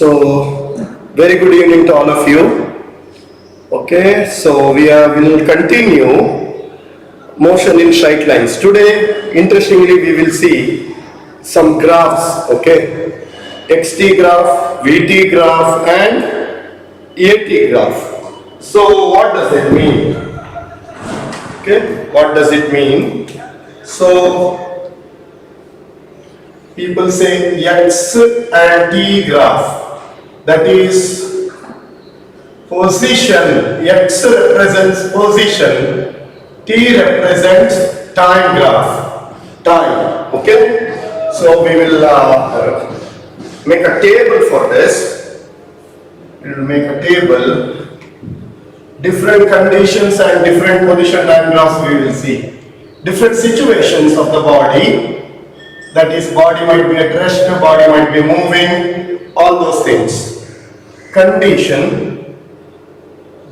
So, very good evening to all of you. Okay, so will continue motion in straight lines. Today, interestingly, we will see some graphs. Okay, xt graph, vt graph, and at graph. So, what does it mean? Okay, what does it mean? So, people say x and t graph. That is position. X represents position, t represents time graph. Time. Okay. So we will make a table for this. We will make a table. Different conditions and different position time graphs we will see. Different situations of the body. That is, body might be at rest, body might be moving, all those things. Condition.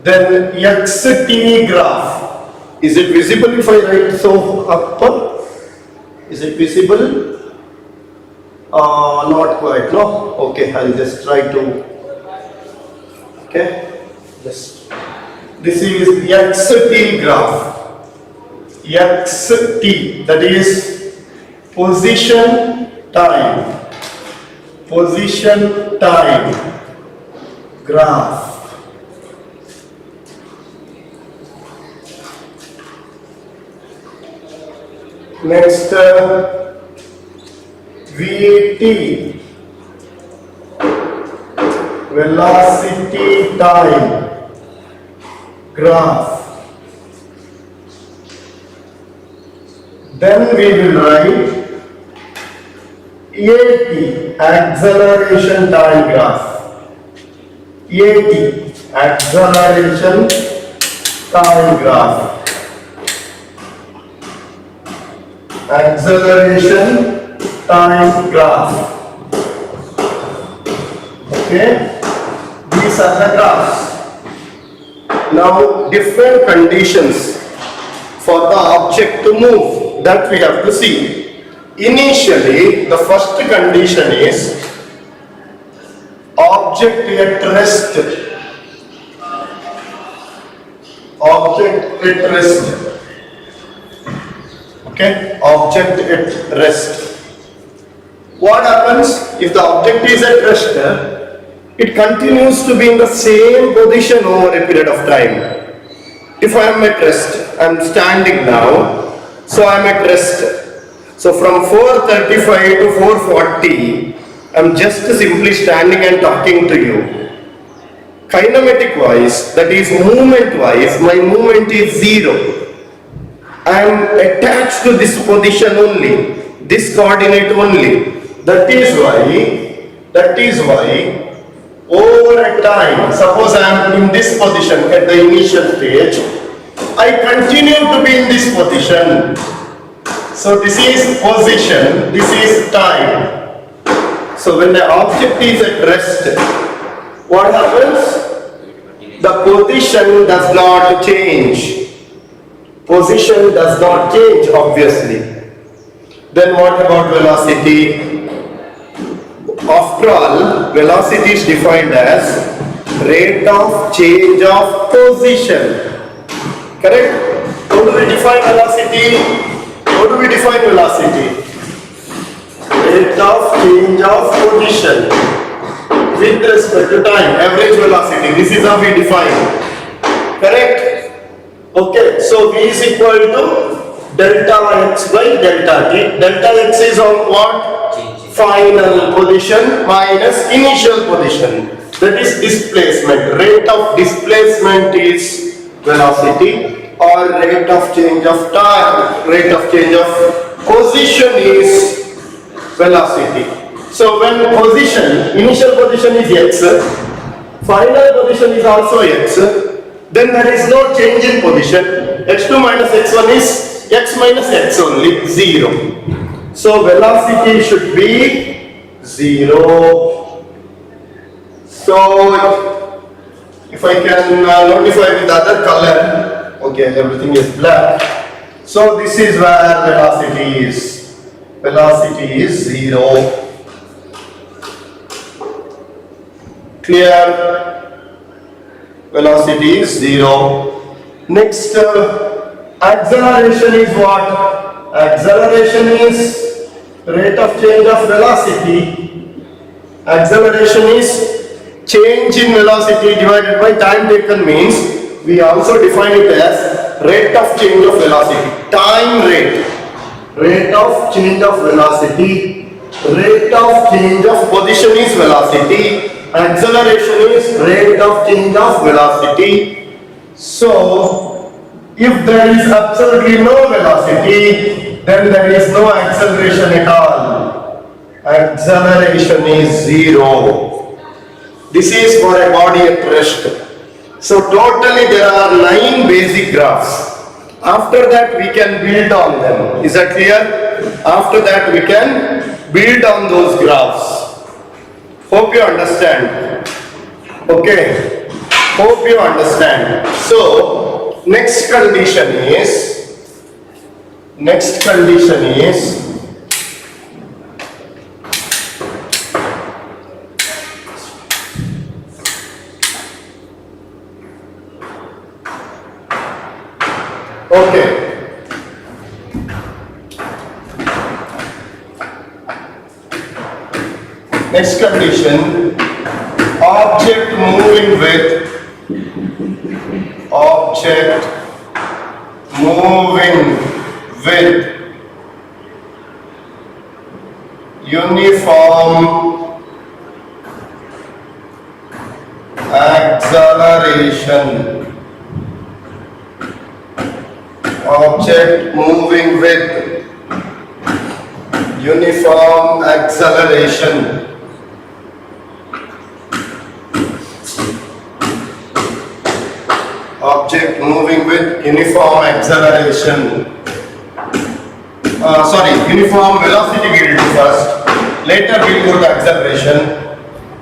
Then xt graph. Is it visible if I write so up? Is it visible? Not quite, no? Okay, I'll just try to. Okay, just. This is xt graph. Xt, that is position time graph. Next, vt, velocity time graph. Then we will write at, acceleration time graph. At, acceleration time graph. Acceleration time graph. Okay, these are the graphs. Now, different conditions for the object to move, that we have to see. Initially, the first condition is object at rest. Object at rest. Okay, object at rest. What happens if the object is at rest? It continues to be in the same position over a period of time. If I am at rest, I am standing now, so I am at rest. So from 4:35 to 4:40, I am just simply standing and talking to you. Kinematic wise, that is movement wise, my movement is zero. I am attached to this position only, this coordinate only. That is why over a time, suppose I am in this position at the initial stage, I continue to be in this position. So this is position, this is time. So when the object is at rest, what happens? The position does not change. Position does not change, obviously. Then what about velocity? After all, velocity is defined as rate of change of position. Correct? How do we define velocity? Rate of change of position with respect to time, average velocity. This is how we define. Correct? Okay, so V is equal to delta x by delta t. Delta x is on what? Final position minus initial position. That is displacement. Rate of displacement is velocity, or rate of change of time, rate of change of position is velocity. So when position, initial position is x, final position is also x, then there is no change in position. x2 minus x1 is x minus x only, 0. So velocity should be 0. So if I can notify with other color, okay, everything is black. So this is where velocity is. Velocity is 0. Clear? Velocity is 0. Next, acceleration is what? Acceleration is rate of change of velocity. Acceleration is change in velocity divided by time taken, means we also define it as rate of change of velocity. Time rate. Rate of change of velocity. Rate of change of position is velocity. Acceleration is rate of change of velocity. So, if there is absolutely no velocity, then there is no acceleration at all. Acceleration is 0. This is for a body at rest. So totally there are 9 basic graphs. After that we can build on them. Is that clear? After that we can build on those graphs. Hope you understand. Okay. Hope you understand. So next condition is okay. Next condition, object moving with uniform acceleration. Object moving with uniform acceleration. Object moving with uniform acceleration. Uniform velocity we will do first. Later we will go to acceleration.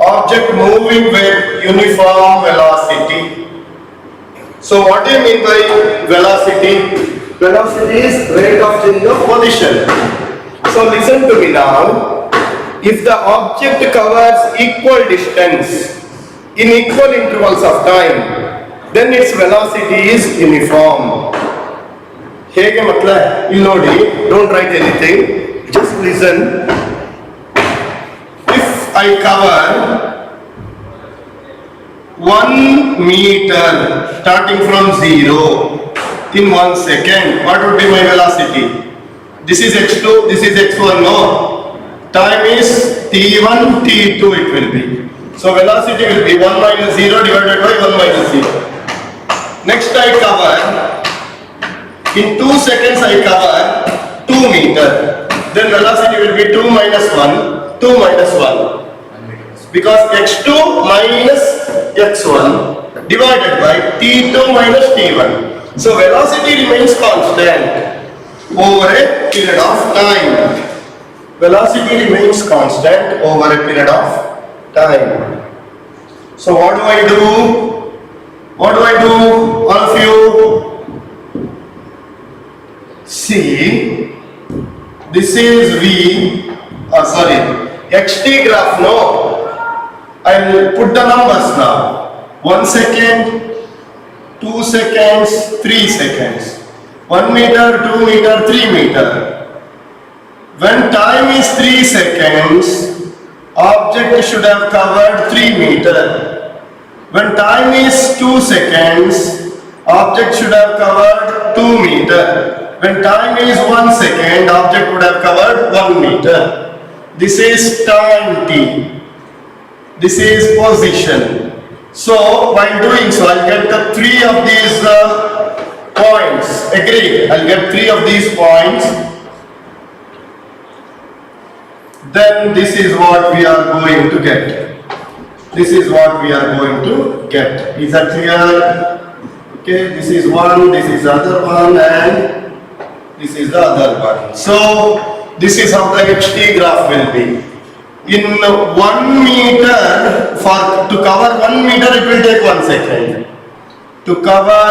Object moving with uniform velocity. So what do you mean by velocity? Velocity is rate of change of position. So listen to me now. If the object covers equal distance in equal intervals of time, then its velocity is uniform. ಹೇಗೆ ಮಕ್ಕಳ ಇಲ್ಲಿ ನೋಡಿ, don't write anything, just listen. If I cover 1 meter starting from 0 in 1 second, what would be my velocity? This is x2, this is x1, no? Time is t1, t2 it will be. So velocity will be 1 minus 0 divided by 1 minus 0. Next I cover, in 2 seconds I cover 2 meter. Then velocity will be 2 minus 1, 2 minus 1. Because x2 minus x1 divided by t2 minus t1. So velocity remains constant over a period of time. Velocity remains constant over a period of time. So what do I do? What do I do, all of you? See, this is xt graph, no? I will put the numbers now. 1 second, 2 seconds, 3 seconds. 1 meter, 2 meter, 3 meter. When time is 3 seconds, object should have covered 3 meter. When time is 2 seconds, object should have covered 2 meter. When time is 1 second, object would have covered 1 meter. This is time t. This is position. So while doing so, I'll get the 3 of these points. Agree? I'll get 3 of these points. Then this is what we are going to get. This is what we are going to get. Is that clear? Okay, this is one, this is the other one, and this is the other one. So this is how the xt graph will be. In 1 meter, to cover 1 meter it will take 1 second. To cover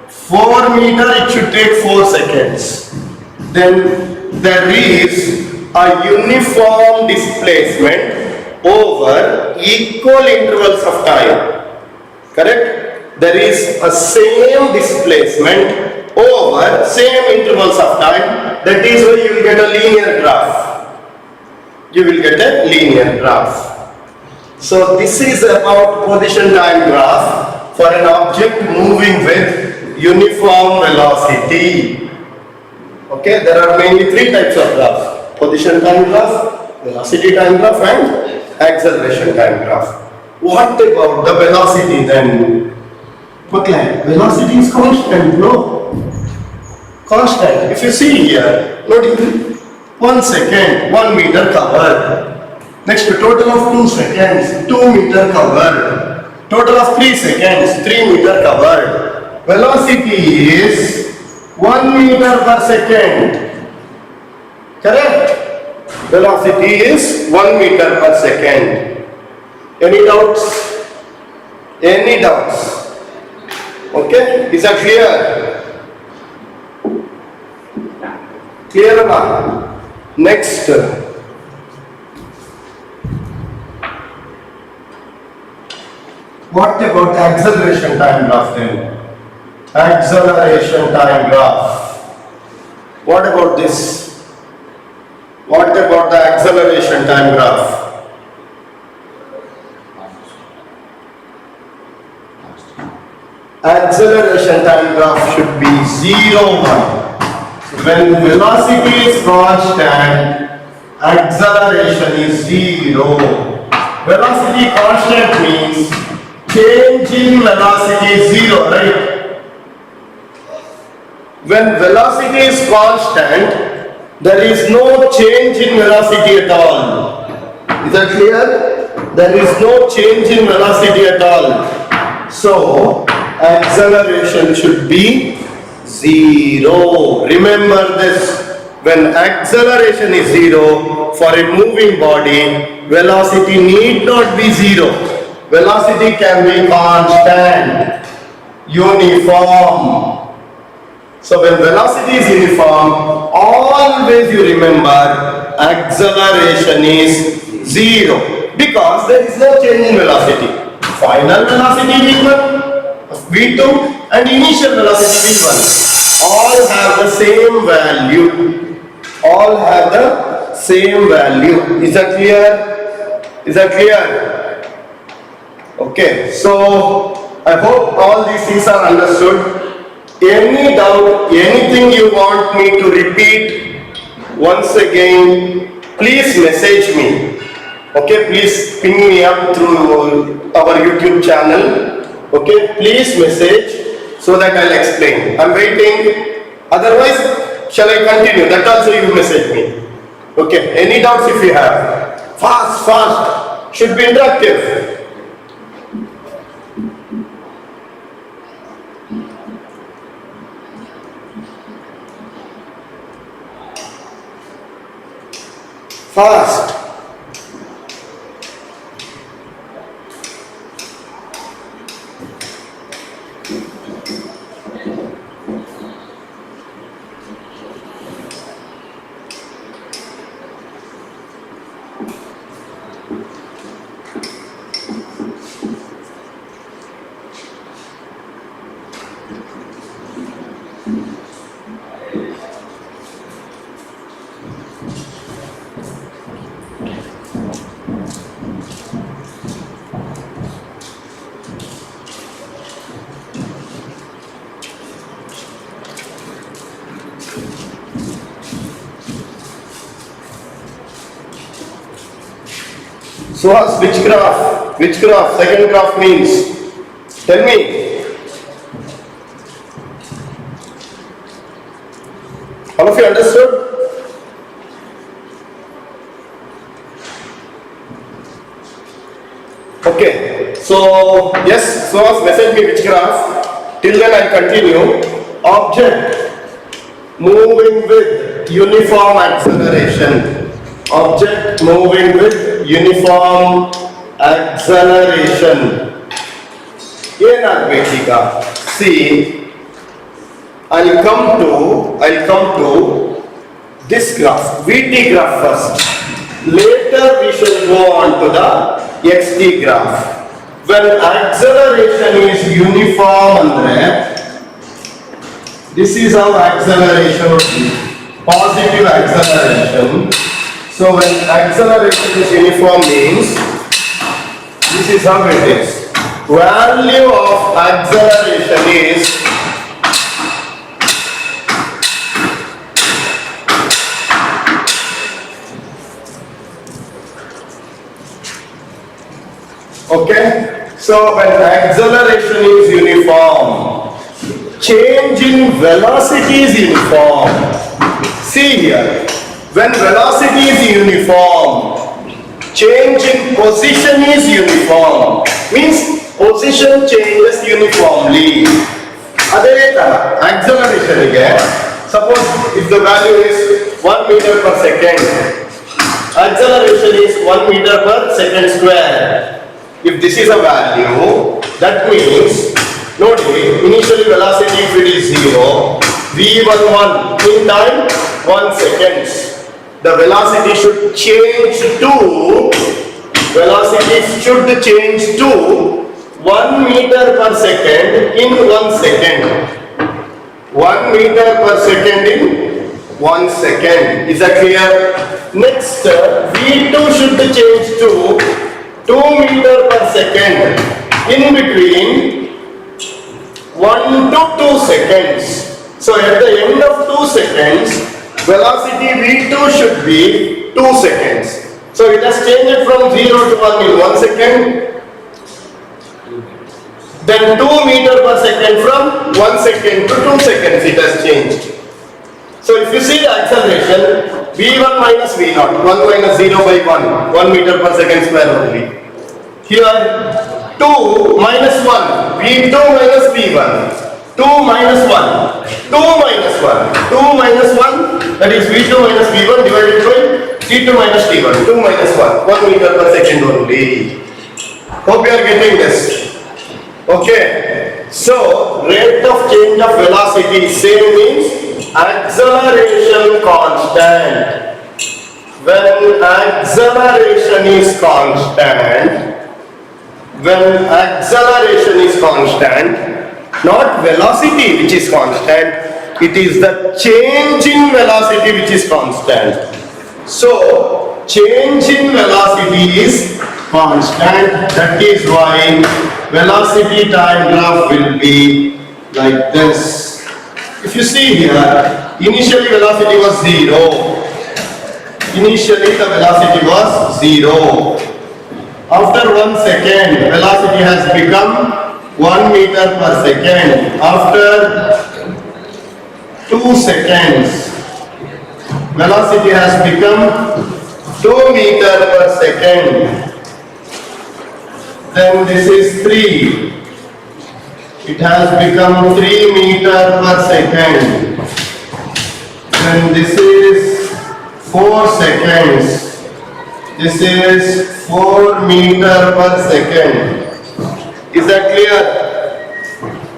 4 meter it should take 4 seconds. Then there is a uniform displacement over equal intervals of time. Correct? There is a same displacement over same intervals of time. That is why you will get a linear graph. You will get a linear graph. So this is about position time graph for an object moving with uniform velocity. Okay, there are mainly three types of graphs: position time graph, velocity time graph, and acceleration time graph. What about the velocity then? Okay, velocity is constant, no? Constant. If you see here, notice 1 second, 1 meter covered. Next, a total of 2 seconds, 2 meter covered. Total of 3 seconds, 3 meter covered. Velocity is 1 meter per second. Correct? Velocity is 1 meter per second. Any doubts? Any doubts? Okay? Is that clear? Clear or not? Next. What about acceleration time graph then? Acceleration time graph. What about this? What about the acceleration time graph? Acceleration time graph should be 0, 1. When velocity is constant, acceleration is 0. Velocity constant means change in velocity is 0, right? When velocity is constant, there is no change in velocity at all. Is that clear? There is no change in velocity at all. So, acceleration should be 0. Remember this. When acceleration is 0 for a moving body, velocity need not be 0. Velocity can be constant, uniform. So when velocity is uniform, always you remember acceleration is 0 because there is no change in velocity. Final velocity v2 and initial velocity v1 all have the same value. All have the same value. Is that clear? Is that clear? Okay, so I hope all these things are understood. Any doubt, anything you want me to repeat once again, please message me. Okay, please ping me up through our YouTube channel. Okay, please message so that I'll explain. I'm waiting. Otherwise, shall I continue? That also you message me. Okay, any doubts if you have? Fast, fast. Should be interactive. Fast. So which graph? Which graph? Second graph means? Tell me. All of you understood? Okay. So yes, so message me which graph. Till then I'll continue. Object moving with uniform acceleration. Object moving with uniform acceleration. See, I'll come to this graph, VT graph first. Later later we shall go on to the xt graph. When acceleration is uniform andre, this is how acceleration would be, positive acceleration. So when acceleration is uniform means this is how it is. Value of acceleration is okay. So when acceleration is uniform, change in velocity is uniform. See here, when velocity is uniform, change in position is uniform. Means position changes uniformly. ಅದೇ ತರ acceleration ಗೆ suppose if the value is 1 meter per second, acceleration is 1 meter per second square. If this is a value, that means noti initially velocity if it is 0, v11 in time 1 seconds, the velocity should change to 1 meter per second in 1 second. 1 meter per second in 1 second. Is that clear? Next, v2 should change to 2 meter per second in between 1 to 2 seconds. So at the end of 2 seconds, velocity v2 should be 2 seconds. So it has changed from 0 to 1 in 1 second. Then 2 meter per second from 1 second to 2 seconds it has changed. So if you see the acceleration, v1 minus v0, 1 minus 0 by 1 meter per second square only. Here 2 minus 1, v2 minus v1, 2 minus 1, 2 minus 1, 2 minus 1, that is v2 minus v1 divided by t2 minus t1, 2 minus 1 meter per second only. Hope you are getting this. Okay, so rate of change of velocity same means acceleration constant. When acceleration is constant, not velocity which is constant, it is the change in velocity which is constant. So change in velocity is constant, that is why velocity time graph will be like this. If you see here, initially velocity was 0. Initially the velocity was 0. After 1 second, velocity has become 1 meter per second. After 2 seconds, velocity has become 2 meter per second. Then this is 3. It has become 3 meter per second. Then this is 4 seconds. This is 4 meter per second. Is that clear?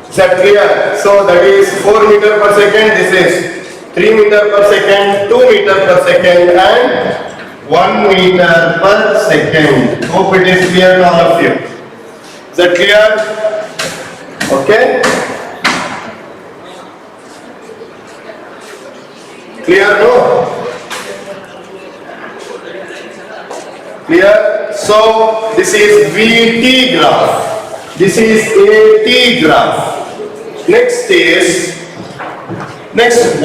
Is that clear? So that is 4 meter per second. This is 3 meter per second, 2 meter per second, and 1 meter per second. Hope it is clear to all of you. Is that clear? Okay. Clear? No? Clear? So this is VT graph. This is AT graph. Next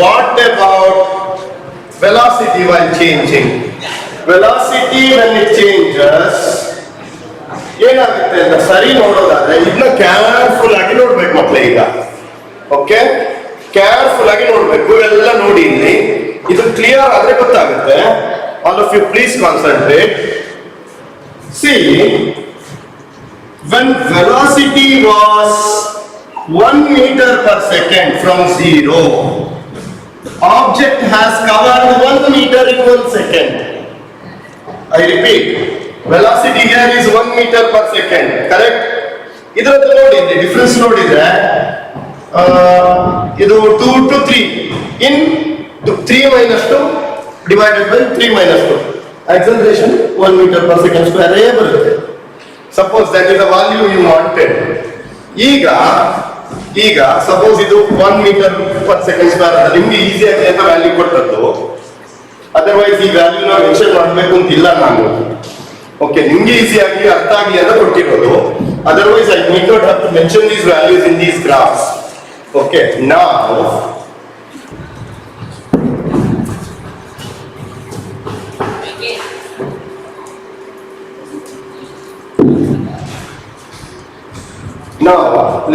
what about velocity while changing? Velocity when it changes, ಏನಾಗುತ್ತೆ ಅಂತ ಸರಿ ನೋಡೋದಾದ್ರೆ ಇದನ್ನ careful ಆಗಿ ನೋಡ್ಬೇಕು ಮಕ್ಕಳೇ. ಈಗ okay, careful ಆಗಿ ನೋಡ್ಬೇಕು. ಎಲ್ಲ ನೋಡಿ, ಇಲ್ಲಿ ಇದು ಕ್ಲಿಯರ್ ಆದ್ರೆ ಗೊತ್ತಾಗುತ್ತೆ. All of you please concentrate. See, when velocity was 1 meter per second from 0, object has covered 1 meter in 1 second. I repeat, velocity here is 1 meter per second, correct? ಇದರದ್ದು ನೋಡಿ, ಡಿಫರೆನ್ಸ್ ನೋಡಿದ್ರೆ ಇದು 2 to 3 in 3 minus 2 divided by 3 minus 2. acceleration 1 meter per second square ಬರುತ್ತೆ. Suppose that is the value you wanted. ಈಗ suppose ಇದು 1 meter per second square ಅಂತ ನಿಮ್ಗೆ ಈಸಿಯಾಗಿ ಅಂತ ವ್ಯಾಲ್ಯೂ ಕೊಟ್ಟದ್ದು. ಅದರ್ವೈಸ್ ಈ ವ್ಯಾಲ್ಯೂ ನಾವು ಮೆನ್ಷನ್ ಮಾಡಬೇಕು ಅಂತ ಇಲ್ಲ ನಾನು. ಓಕೆ, ನಿಮ್ಗೆ ಈಸಿಯಾಗಿ ಅರ್ಥ ಆಗಲಿ ಅಂತ ಕೊಟ್ಟಿರೋದು. Otherwise I need not have to mention these values in these graphs. Okay, now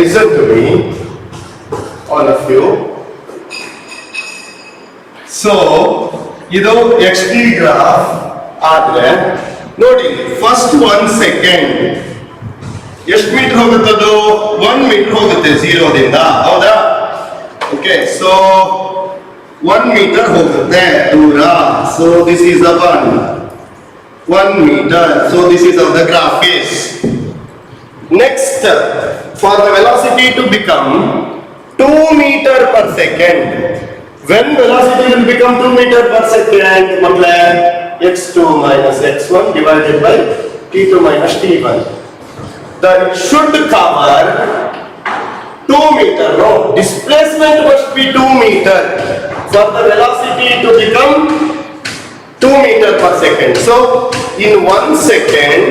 listen to me, all of you. So ಇದು xt ಗ್ರಾಫ್ ಆದ್ರೆ ನೋಡಿ, ಫಸ್ಟ್ 1 ಸೆಕೆಂಡ್ ಎಷ್ಟು ಮೀಟರ್ ಹೋಗುತ್ತದು? 1 ಮೀಟರ್ ಹೋಗುತ್ತೆ ಝೀರೋದಿಂದ, ಹೌದಾ? ಓಕೆ, ಸೊ 1 ಮೀಟರ್ ಹೋಗುತ್ತೆ ದೂರ. So this is the 1 meter. So this is how the graph is. Next, for the velocity to become 2 meter per second, when velocity will become 2 meter per second, matlab x2 minus x1 divided by t2 minus t1. That should cover 2 meter. No, displacement must be 2 meter for the velocity to become 2 meter per second. So in 1 second,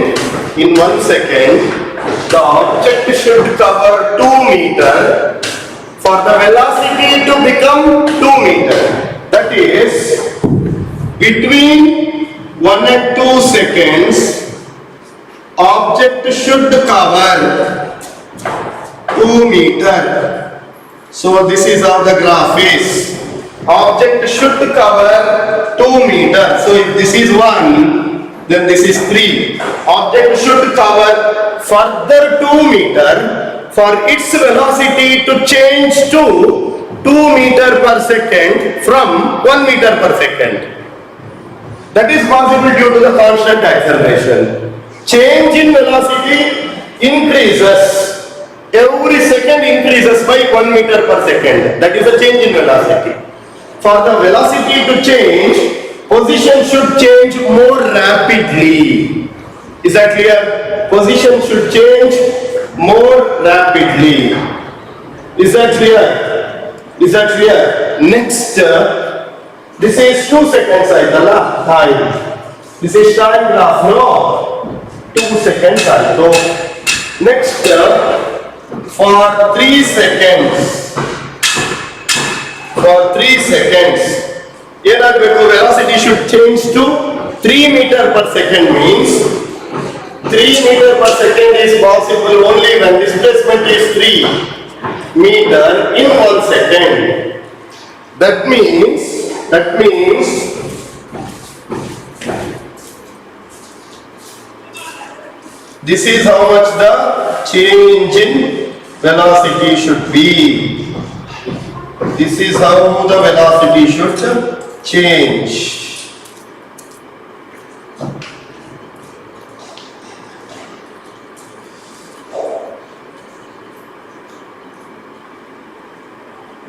the object should cover 2 meter for the velocity to become 2 meter. That is, between 1 and 2 seconds, object should cover 2 meter. So this is how the graph is. Object should cover 2 meter. So if this is 1, then this is 3. Object should cover further 2 meter for its velocity to change to 2 meter per second from 1 meter per second. That is possible due to the constant acceleration. Change in velocity increases. Every second increases by 1 meter per second. That is a change in velocity. For the velocity to change, position should change more rapidly. Is that clear? Position should change more rapidly. Is that clear? Is that clear? Next, this is 2 seconds time. This is time graph, no? 2 seconds. So next, for 3 seconds. For 3 seconds, velocity should change to 3 meter per second. Means 3 meter per second is possible only when displacement is 3 meter in 1 second. That means this is how much the change in velocity should be. This is how the velocity should change.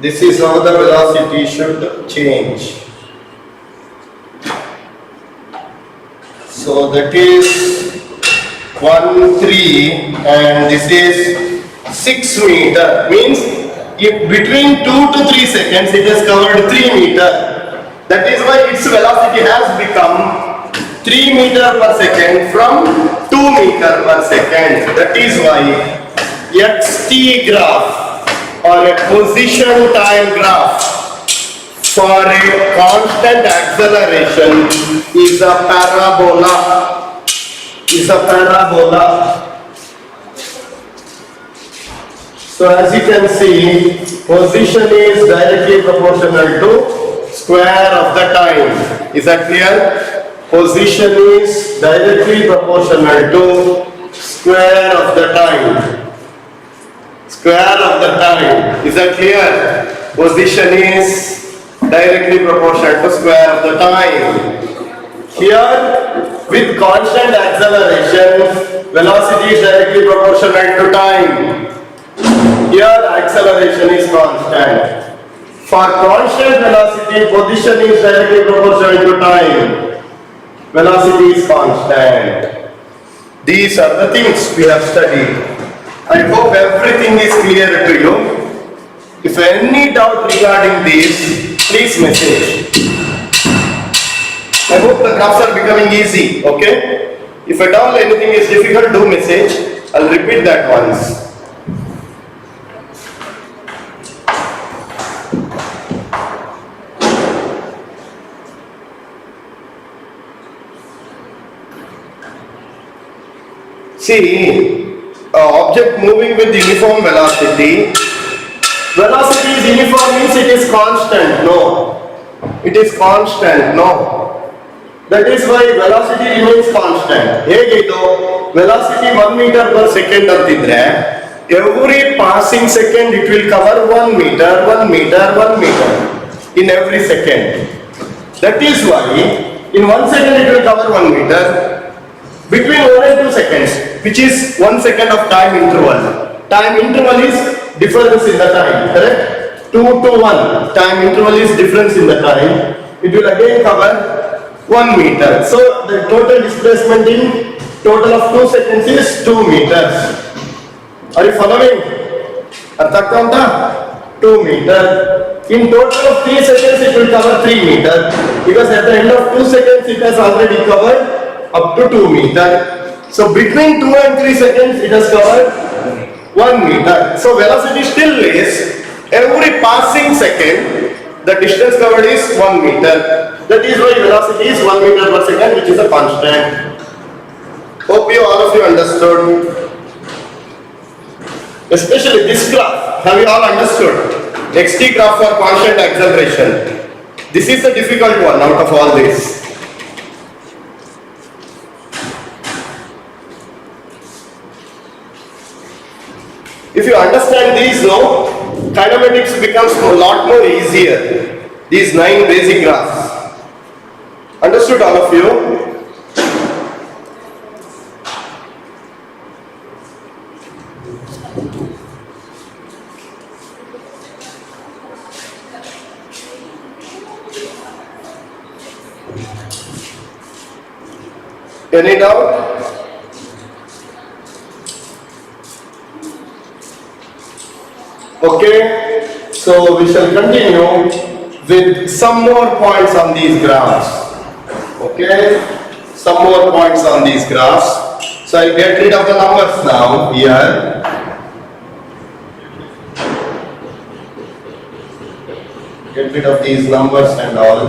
This is how the velocity should change. So that is 1, 3 and this is 6 meter. Means if between 2 to 3 seconds it has covered 3 meter. That is why its velocity has become 3 meter per second from 2 meter per second. That is why xt graph or a position time graph for a constant acceleration is a parabola. So as you can see, position is directly proportional to square of the time. Is that clear? Position is directly proportional to square of the time. Square of the time. Is that clear? Position is directly proportional to square of the time. Here, with constant acceleration, velocity is directly proportional to time. Here acceleration is constant. For constant velocity, position is directly proportional to time. velocity is constant. These are the things we have studied. I hope everything is clear to you. If any doubt regarding this, please message. I hope the graphs are becoming easy, okay? If at all anything is difficult, do message. I'll repeat that once. See, object moving with uniform velocity. Velocity is uniform means it is constant. No. It is constant. No. That is why velocity remains constant. Velocity 1 meter per second ಅಂತಿದ್ರೆ every passing second it will cover 1 meter, 1 meter, 1 meter in every second. That is why in 1 second it will cover 1 meter. Between 1 and 2 seconds, which is 1 second of time interval. Time interval is difference in the time, correct? 2 to 1, time interval is difference in the time. It will again cover 1 meter. So the total displacement in total of 2 seconds is 2 meters. Are you following? Arthakanta? 2 meter. In total of 3 seconds it will cover 3 meter. Because at the end of 2 seconds it has already covered up to 2 meter. So between 2 and 3 seconds it has covered 1 meter. So velocity still is every passing second the distance covered is 1 meter. That is why velocity is 1 meter per second, which is a constant. Hope you all of you understood. Especially this graph, have you all understood? xt graph for constant acceleration. This is the difficult one out of all this. If you understand these now, kinematics becomes a lot more easier. These 9 basic graphs. Understood all of you? Any doubt? Okay, so we shall continue with some more points on these graphs. Okay, some more points on these graphs. So I'll get rid of the numbers now here. Get rid of these numbers and all.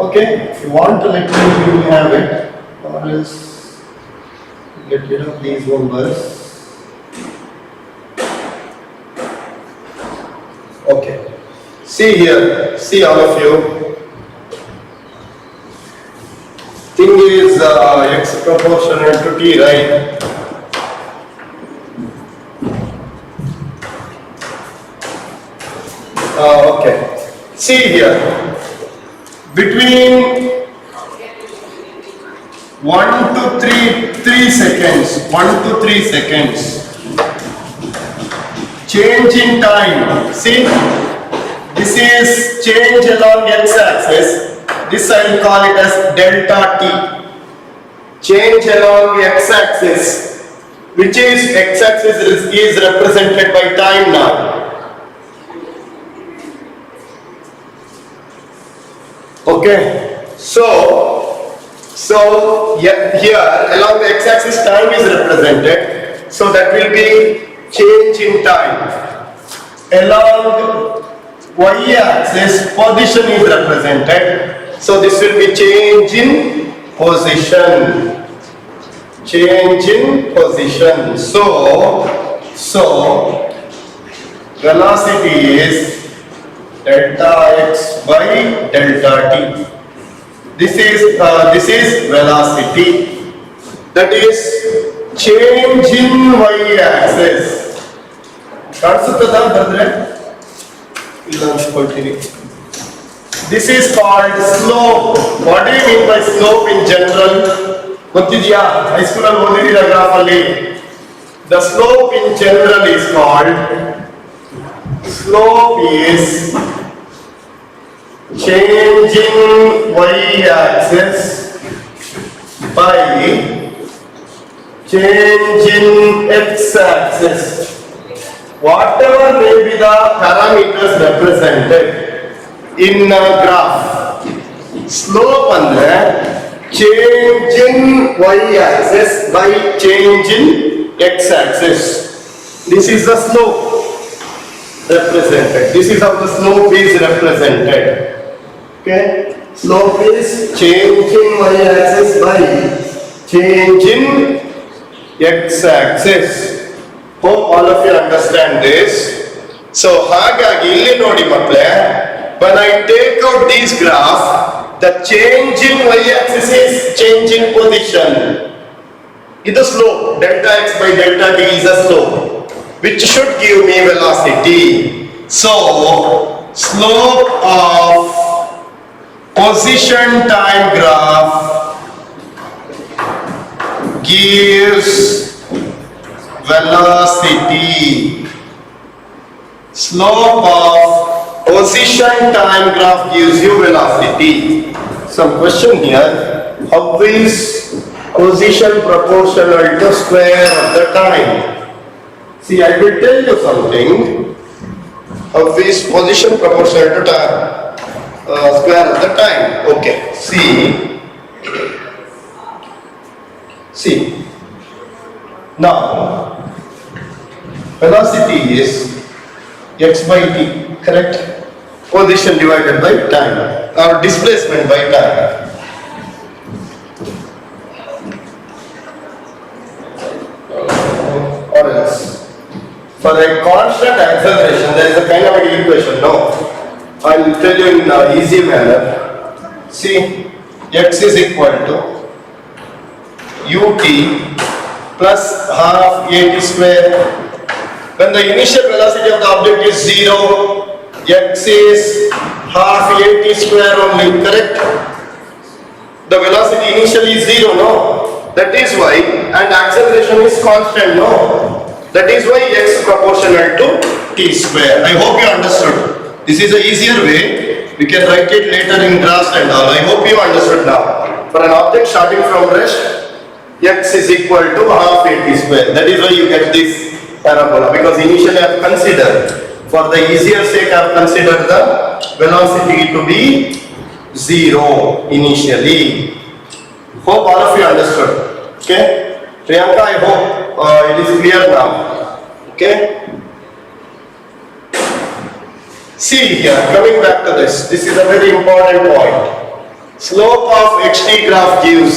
Okay, if you want to let me, you will have it. Or else get rid of these numbers. Okay, see here, see all of you. Thing is x proportional to t, right? Okay, see here. Between 1 to 3 seconds, 1 to 3 seconds. Change in time. See, this is change along x-axis. This I will call it as delta t. Change along the x-axis, which is x-axis is represented by time now. Okay, so here along the x-axis time is represented. So that will be change in time. Along y-axis position is represented. So this will be change in position. Change in position. So velocity is delta x by delta t. This is velocity. That is change in y-axis. This is called slope. What do you mean by slope in general? High school graph alli. The slope in general is called, slope is changing y-axis by change in x-axis. Whatever may be the parameters represented in a graph, slope andre change in y-axis by change in x-axis. This is the slope represented. This is how the slope is represented. Okay, slope is change in y-axis by change in x-axis. Hope all of you understand this. So, ಹಾಗಾಗಿ ಇಲ್ಲಿ ನೋಡಿ ಮಕ್ಕಳೇ, when I take out this graph, the change in y-axis is change in position. Is the slope delta x by delta t is a slope which should give me velocity. So, slope of position time graph gives velocity. Slope of position time graph gives you velocity. Some question here. How is position proportional to square of the time? See, I will tell you something. How is position proportional to time? Square of the time. Okay. See. Now, velocity is x by t, correct? Position divided by time, or displacement by time. Or else, for a constant acceleration, there is a kind of an equation. No, I will tell you in an easy manner. See, x is equal to ut plus half at square. When the initial velocity of the object is 0, x is half at square only, correct? The velocity initially is 0, no? That is why, and acceleration is constant, no? That is why x proportional to t square. I hope you understood. This is the easier way. We can write it later in graphs and all. I hope you understood now. For an object starting from rest, x is equal to half at square. That is why you get this parabola, because initially I have considered, for the easier sake I have considered the velocity to be 0 initially. Hope all of you understood. Okay, Priyanka, I hope it is clear now. Okay, see here, coming back to this is a very important point. Slope of xt graph gives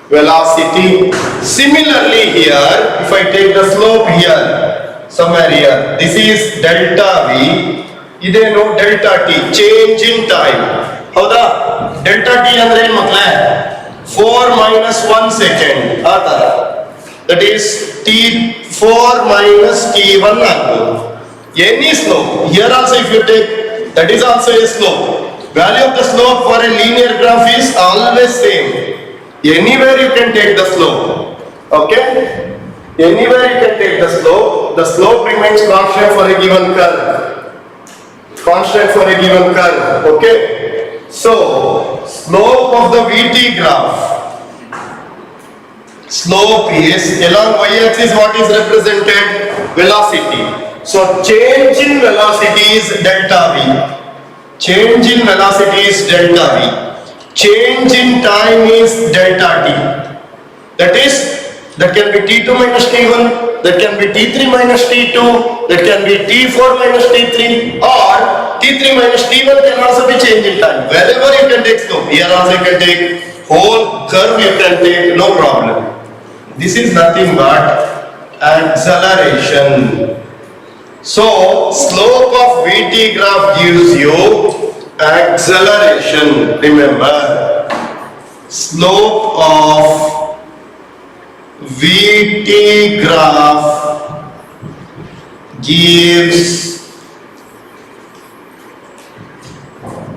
velocity. Similarly here, if I take the slope here, somewhere here, this is delta v, ideno delta t, change in time. Howda? Delta t andre ಏನು ಮಕ್ಕಳೇ? 4 minus 1 second. ಆತರ. That is t4 minus t1 ಆಗ್ಬೋದು. Any slope. Here also if you take, that is also a slope. Value of the slope for a linear graph is always same. Anywhere you can take the slope. Okay? Anywhere you can take the slope. The slope remains constant for a given curve. Constant for a given curve. Okay? So, slope of the VT graph. Slope is along y-axis what is represented? Velocity. So, change in velocity is delta v. Change in velocity is delta v. Change in time is delta t. That is, that can be t2 minus t1, that can be t3 minus t2, that can be t4 minus t3, or t3 minus t1 can also be change in time. Wherever you can take slope, here also you can take whole curve, you can take, no problem. This is nothing but acceleration. So, slope of VT graph gives you acceleration. Remember, slope of VT graph gives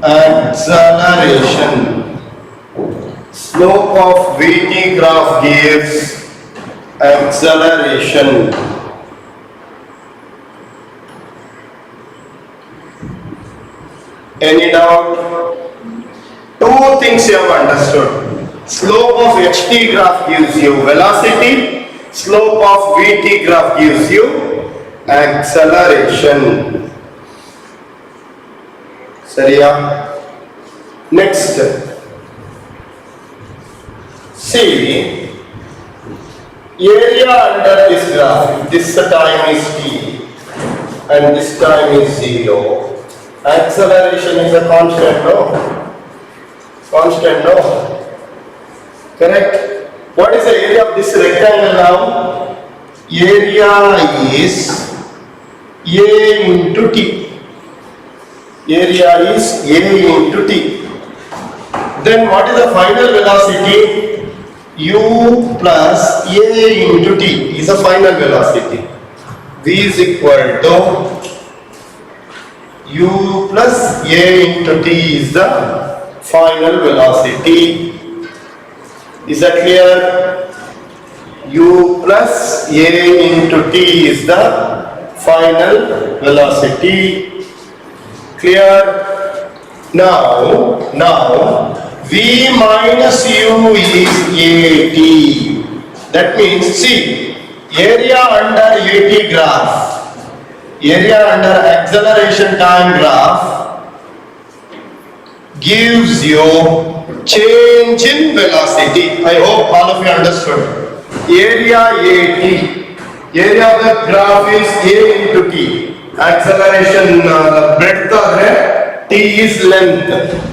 acceleration. Slope of VT graph gives acceleration. Any doubt? Two things you have understood. Slope of ht graph gives you velocity, slope of vt graph gives you acceleration. Sariya? Next, see area under this graph. This time is t and this time is 0. Acceleration is a constant, no? Constant, no? Correct? What is the area of this rectangle now? Area is A into T. Area is A into T. Then what is the final velocity? U plus A into T is the final velocity. V is equal to U plus A into T is the final velocity. Is that clear? U plus A into T is the final velocity. Clear? Now V minus U is AT. That means, see, area under AT graph, area under acceleration time graph gives you change in velocity. I hope all of you understood. Area AT, area of the graph is A into T. Acceleration breadth or T is length.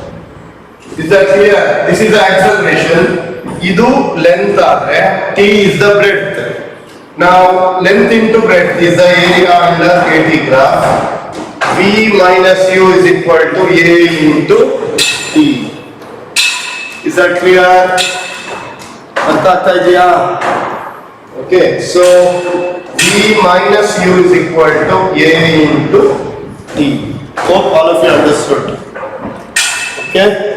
Is that clear? This is the acceleration. Idu length are T is the breadth. Now length into breadth is the area under AT graph. V minus U is equal to A into T. Is that clear? Okay, so V minus U is equal to A into T. Hope all of you understood. Okay?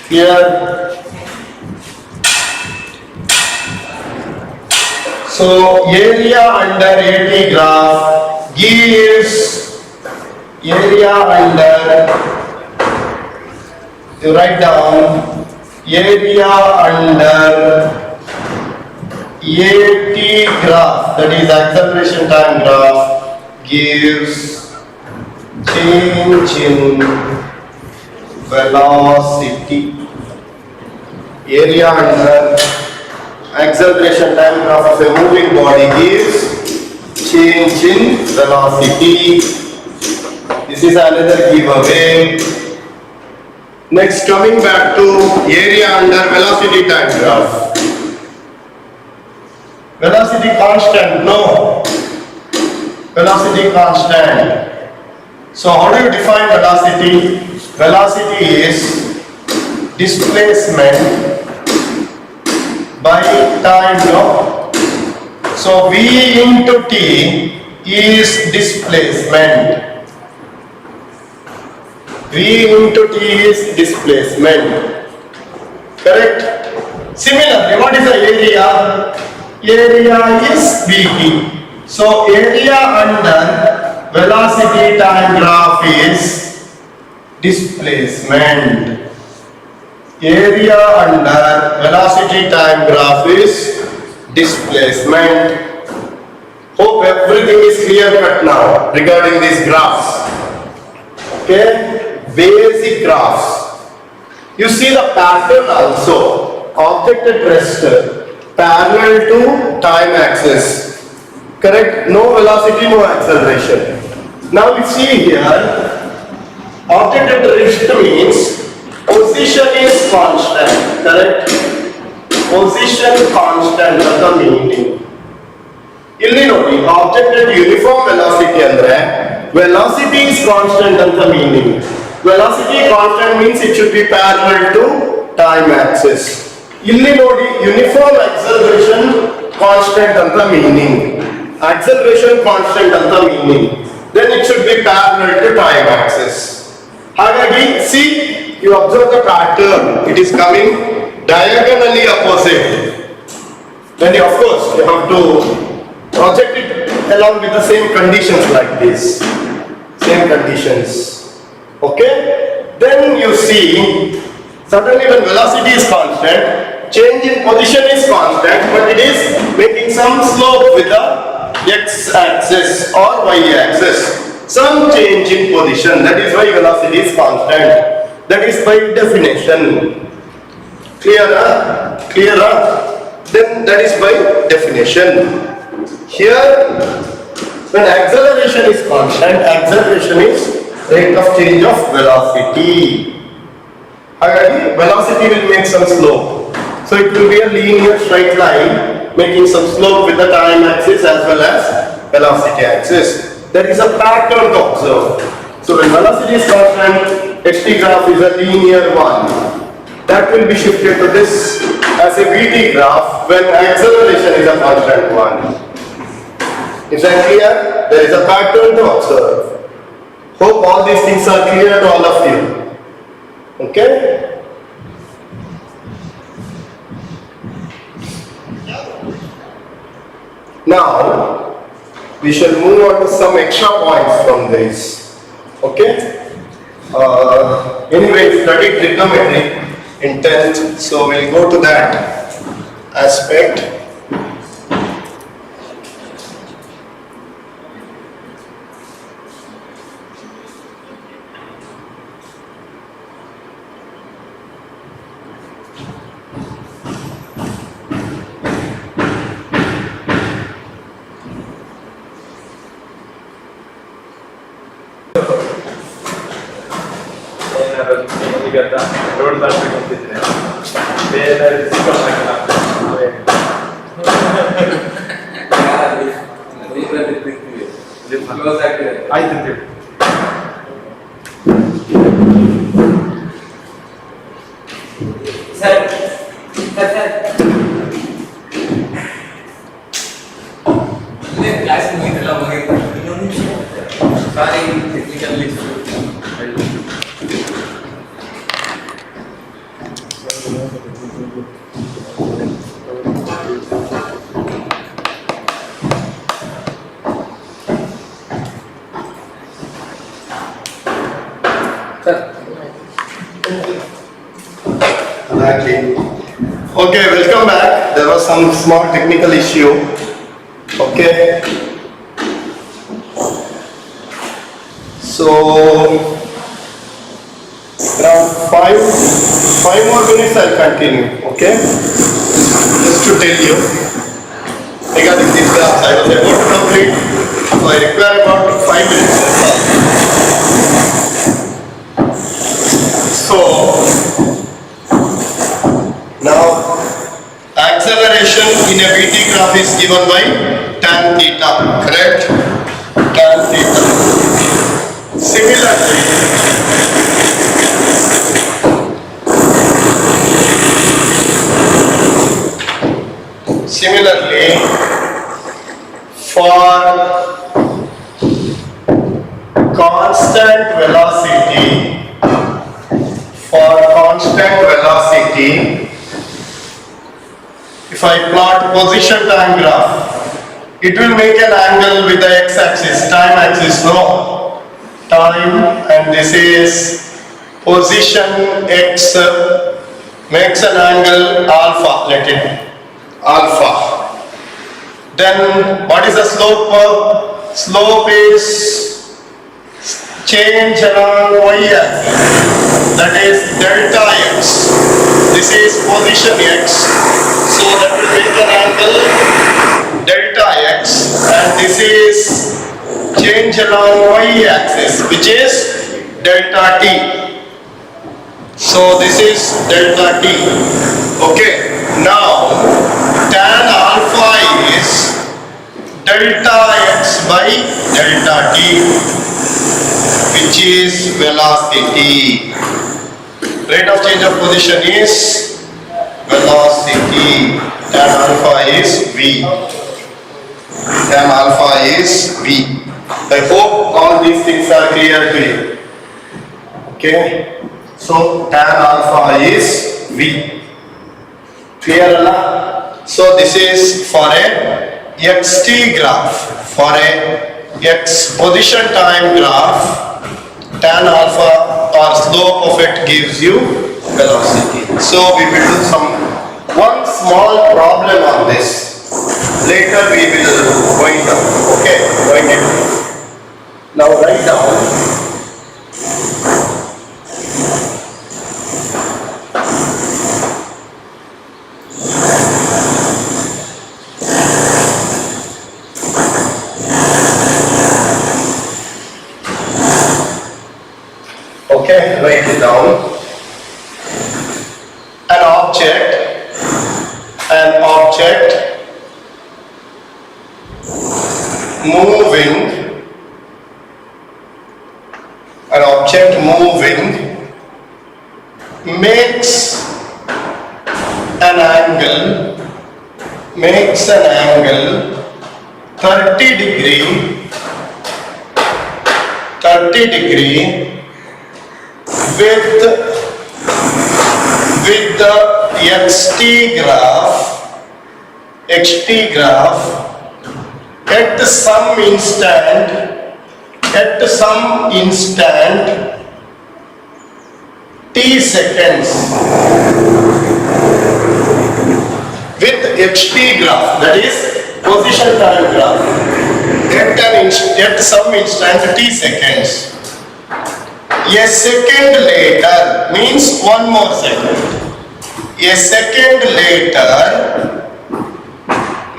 Clear? So area under AT graph gives area under, you write down area under AT graph, that is acceleration time graph, gives change in velocity. Area under acceleration time graph of a moving body gives change in velocity. This is another giveaway. Next, coming back to area under velocity time graph. Velocity constant, no. Velocity constant. So how do you define velocity? Velocity is displacement by time, no? So V into T is displacement. V into T is displacement. Correct? Similarly, what is the area? Area is Vt. So area under velocity time graph is displacement. Area under velocity time graph is displacement. Hope everything is clear cut now regarding these graphs. Okay, basic graphs. You see the pattern also. Object at rest parallel to time axis. Correct? No velocity, no acceleration. Now we see here, object at rest means position is constant. Correct? Position constant of the meaning. ಇಲ್ಲಿ ನೋಡಿ, object at uniform velocity ಅಂದ್ರೆ velocity is constant ಅಂತ meaning. Velocity constant means it should be parallel to time axis. ಇಲ್ಲಿ ನೋಡಿ, uniform acceleration constant ಅಂತ meaning. Acceleration constant ಅಂತ meaning. Then it should be parallel to time axis. ಹಾಗಾಗಿ see, you observe the pattern. It is coming diagonally opposite. Then of course you have to project it along with the same conditions like this. Same conditions. Okay? Then you see, suddenly when velocity is constant, change in position is constant, but it is making some slope with the x-axis or y-axis. Some change in position, that is why velocity is constant. That is by definition. Clear? Clear? Then that is by definition. Here, when acceleration is constant, acceleration is rate of change of velocity. Again, velocity will make some slope. So it will be a linear straight line making some slope with the time axis as well as velocity axis. There is a pattern to observe. So when velocity is constant, xt graph is a linear one. That will be shifted to this as a vt graph when acceleration is a constant one. Is that clear? There is a pattern to observe. Hope all these things are clear to all of you. Okay? Now, we shall move on to some extra points from this. Okay? Anyway, studied trigonometry in 10th, so we'll go to that aspect. Okay, welcome back. There was some small technical issue. Okay. So, around five more minutes I'll continue. Okay. Just to tell you, regarding these graphs, I was about to complete, so I require about 5 minutes. So, now acceleration in a vt graph is given by tan theta, correct? Tan theta. Similarly, for constant velocity, if I plot position time graph, it will make an angle with the x-axis, time axis, no? Time, and this is position x makes an angle alpha, let it alpha. Then what is the slope? Slope is change along y-axis, that is delta x. This is position x, so that will make an angle delta x, and this is change along y-axis, which is delta t. So this is delta t. Okay, now tan alpha is delta x by delta t, which is velocity. Rate of change of position is velocity. Tan alpha is v. Tan alpha is v. I hope all these things are clear to you. Okay. So tan alpha is v. Clear na? So this is for a xt graph. For a x position time graph, tan alpha or slope of it gives you velocity. So we will do one small problem on this. Later we will going down. Okay, going it. Now write down. Okay, write it down. An object moving makes an angle 30 degree with the xt graph at some instant t seconds. With xt graph, that is position time graph, at some instant t seconds. A second later means one more second. A second later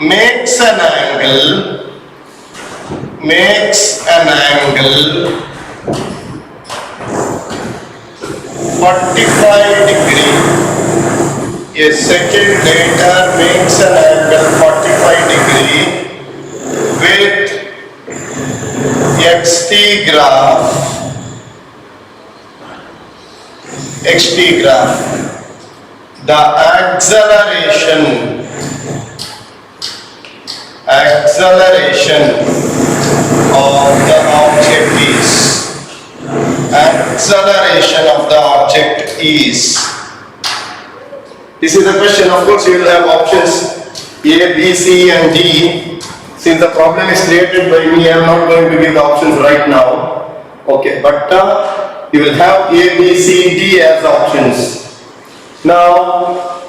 makes an angle 45 degree. A second later makes an angle 45 degree with xt graph. The acceleration of the object is. This is a question. Of course, you will have options A, B, C, and D. Since the problem is created by me, I am not going to give the options right now. Okay, but you will have A, B, C, D as options. Now,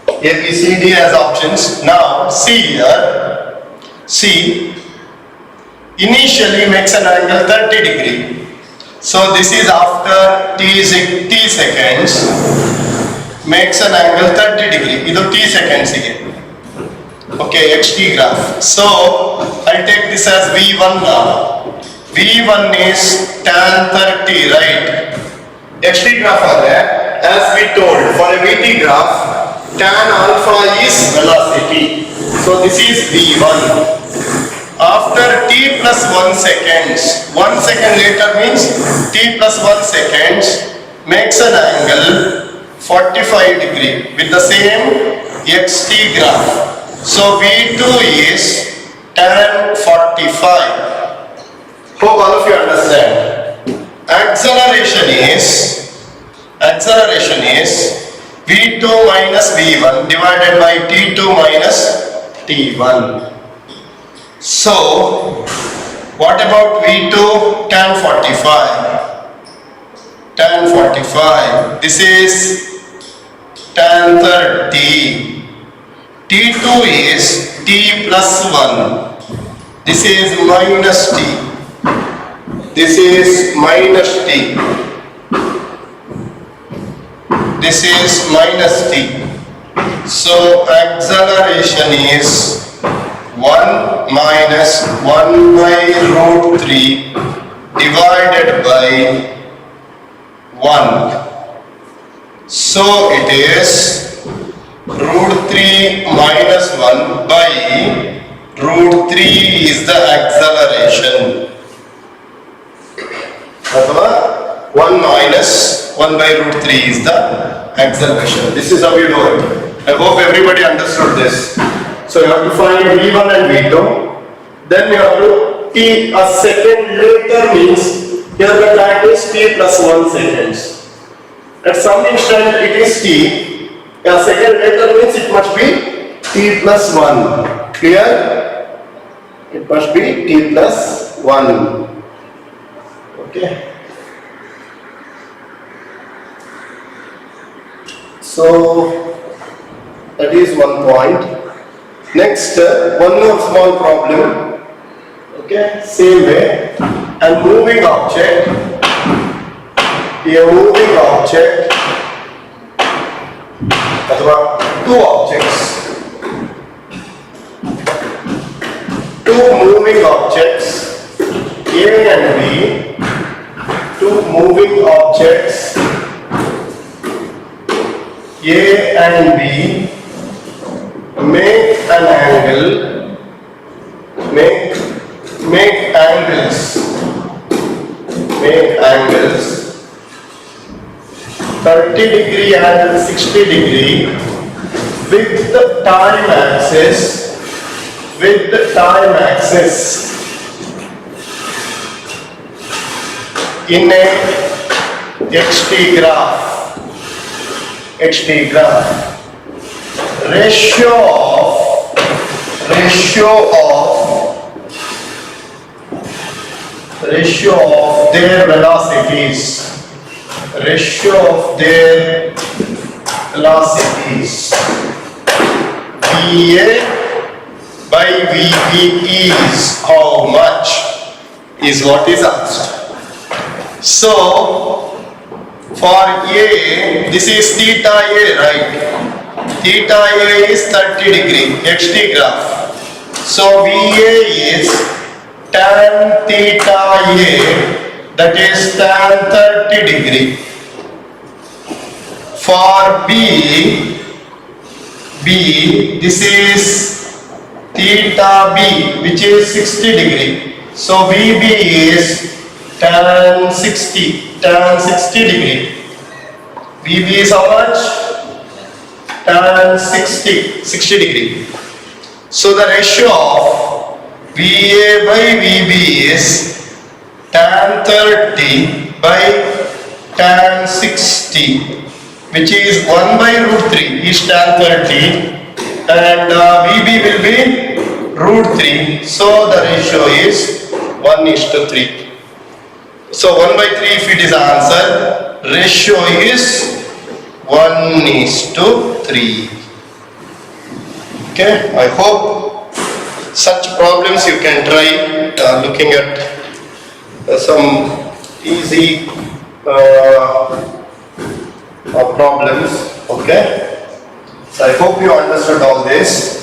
A, B, C, D as options. Now, see here. See, initially makes an angle 30 degree. So this is after t seconds. Makes an angle 30 degree. This is t seconds again. Okay, xt graph. So I'll take this as V1 now. V1 is tan 30, right? xt graph are there. As we told, for a Vt graph, tan alpha is velocity. So this is V1. After t plus 1 seconds, 1 second later means t plus 1 seconds makes an angle 45 degree with the same xt graph. So V2 is tan 45. Hope all of you understand. Acceleration is V2 minus V1 divided by T2 minus T1. So, what about V2 tan 45? Tan 45. This is tan 30. T2 is T plus 1. This is minus T. This is minus T. This is minus T. So acceleration is 1 minus 1 by root 3 divided by 1. So it is root 3 minus 1 by root 3 is the acceleration. 1 minus 1 by root 3 is the acceleration. This is how you do it. I hope everybody understood this. So you have to find V1 and V2. Then you have to T a second later means here the time is T plus 1 seconds. At some instant it is T. A second later means it must be T plus 1. Clear? It must be T plus 1. Okay. So that is one point. Next, one more small problem. Okay, same way. A moving object. A moving object. अथवा two objects. Two moving objects, A and B. Two moving objects, A and B, make an angle, make angles 30 degree and 60 degree with the time axis, in a xt graph. Ratio of their velocities. VA by VB is how much is what is asked. So for A, this is theta A, right? Theta A is 30 degree, xt graph. So VA is tan theta A, that is tan 30 degree. For B, this is theta B, which is 60 degree. So VB is tan 60 degree. VB is how much? Tan 60 degree. So the ratio of VA by VB is tan 30 by tan 60, which is 1 by root 3 is tan 30, and VB will be root 3. So the ratio is 1:3. So 1 by 3 if it is answer, ratio is 1:3. Okay, I hope such problems you can try looking at some easy problems. Okay, so I hope you understood all this.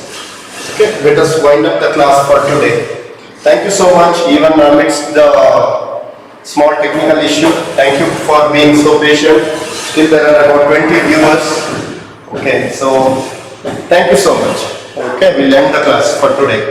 Okay, let us wind up the class for today. Thank you so much, even amidst the small technical issue. Thank you for being so patient. Still there are about 20 viewers. Okay, so thank you so much. Okay, we'll end the class for today.